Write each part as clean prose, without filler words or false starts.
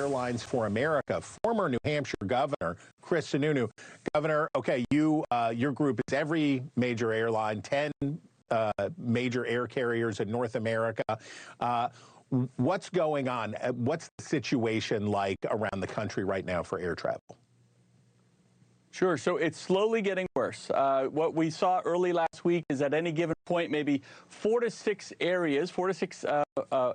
Airlines for America, former New Hampshire Governor Chris Sununu. Governor, okay, your group is every major airline, 10 major air carriers in North America. What's going on? What's the situation like around the country right now for air travel? Sure. So it's slowly getting worse. What we saw early last week is at any given point, maybe 4 to 6 areas, 4 to 6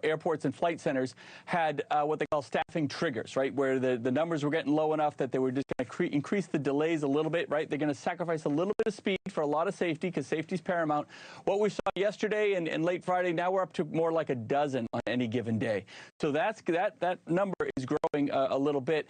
airports and flight centers had what they call staffing triggers, right, where the numbers were getting low enough that they were just going to increase the delays a little bit, right? They're going to sacrifice a little bit of speed for a lot of safety because safety is paramount. What we saw yesterday and late Friday, now we're up to more like a dozen on any given day. So that number is growing a little bit.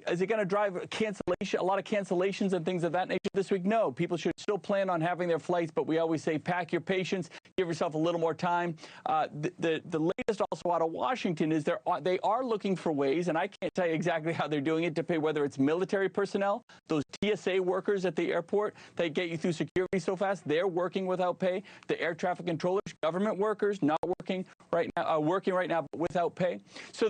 Is it going to drive cancellation, a lot of cancellations and things of that nature this week? No, people should still plan on having their flights, but we always say pack your patience, give yourself a little more time. The latest also out of Washington is they are looking for ways, and I can't tell you exactly how they're doing it, to pay whether it's military personnel, those TSA workers at the airport that get you through security so fast, they're working without pay. The air traffic controllers, government workers, not working right now, but without pay. So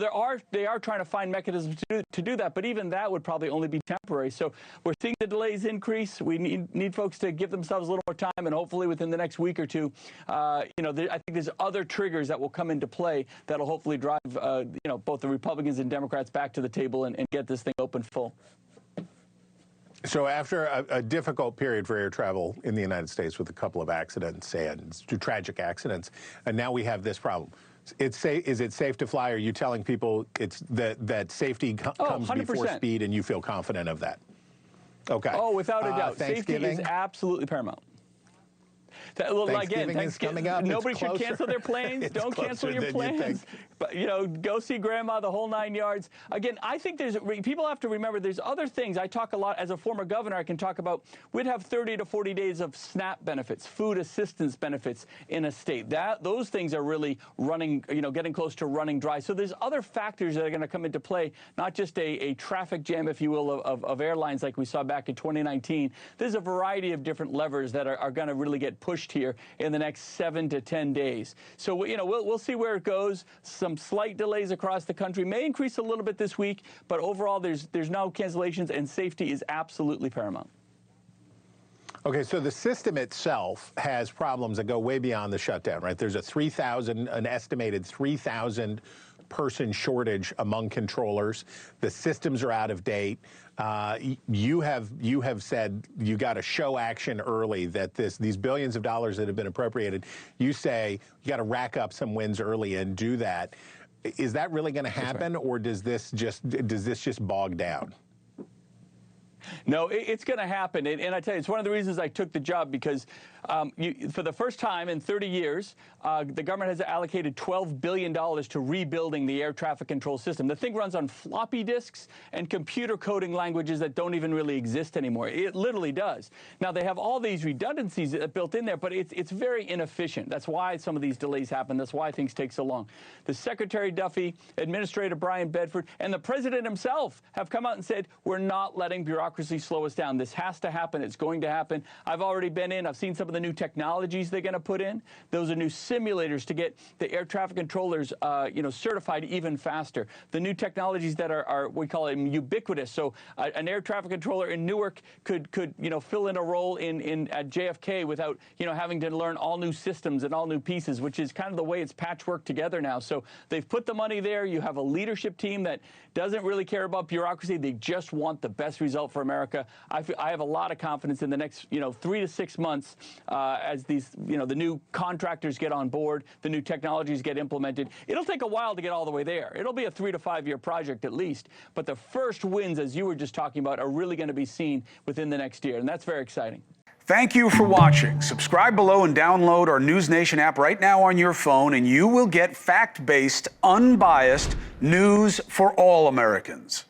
they are trying to find mechanisms to do that, but even that would probably only be temporary. So we're seeing the delays increase. We need folks to give themselves a little more time, and hopefully within the next week or two, I think there's other triggers that will come into play that'll hopefully drive both the Republicans and Democrats back to the table and get this thing open full. So after a difficult period for air travel in the United States with a couple of accidents and tragic accidents, and now we have this problem. Is it safe to fly? Are you telling people it's that safety comes 100%. Before speed, and you feel confident of that? Okay. Oh, without a doubt. Safety is absolutely paramount. Thanksgiving is coming up. Nobody should cancel their planes. Don't cancel your plans. But, go see grandma, the whole 9 yards. Again, I think people have to remember there's other things. I talk a lot, as a former governor, I can talk about, we'd have 30 to 40 days of SNAP benefits, food assistance benefits in a state. Those things are really running, getting close to running dry. So there's other factors that are going to come into play, not just a traffic jam, if you will, of airlines like we saw back in 2019. There's a variety of different levers that are going to really get pushed here in the next 7 to 10 days. So, we'll see where it goes. Some slight delays across the country may increase a little bit this week, but overall there's no cancellations, and safety is absolutely paramount. Okay, so the system itself has problems that go way beyond the shutdown, right? There's an estimated 3,000 person shortage among controllers. The systems are out of date. You have said you got to show action early, that these billions of dollars that have been appropriated, you say you got to rack up some wins early and do that. Is that really going to happen, or does this just bog down? No, it's going to happen. And I tell you, it's one of the reasons I took the job, because for the first time in 30 years, the government has allocated $12 billion to rebuilding the air traffic control system. The thing runs on floppy disks and computer coding languages that don't even really exist anymore. It literally does. Now, they have all these redundancies built in there, but it's very inefficient. That's why some of these delays happen. That's why things take so long. The Secretary Duffy, Administrator Brian Bedford, and the President himself have come out and said, we're not letting bureaucracy slow us down. This has to happen. It's going to happen. I've already been in. I've seen some of the new technologies they're going to put in. Those are new simulators to get the air traffic controllers, certified even faster. The new technologies that are we call them ubiquitous. So an air traffic controller in Newark could fill in a role at JFK without having to learn all new systems and all new pieces, which is kind of the way it's patchwork together now. So they've put the money there. You have a leadership team that doesn't really care about bureaucracy. They just want the best result for America. I have a lot of confidence in the next 3 to 6 months as these the new contractors get on board, the new technologies get implemented. It'll take a while to get all the way there. It'll be a 3 to 5 year project at least, but the first wins, as you were just talking about, are really going to be seen within the next year, and that's very exciting. Thank you for watching. Subscribe below and download our NewsNation app right now on your phone, and you will get fact-based, unbiased news for all Americans.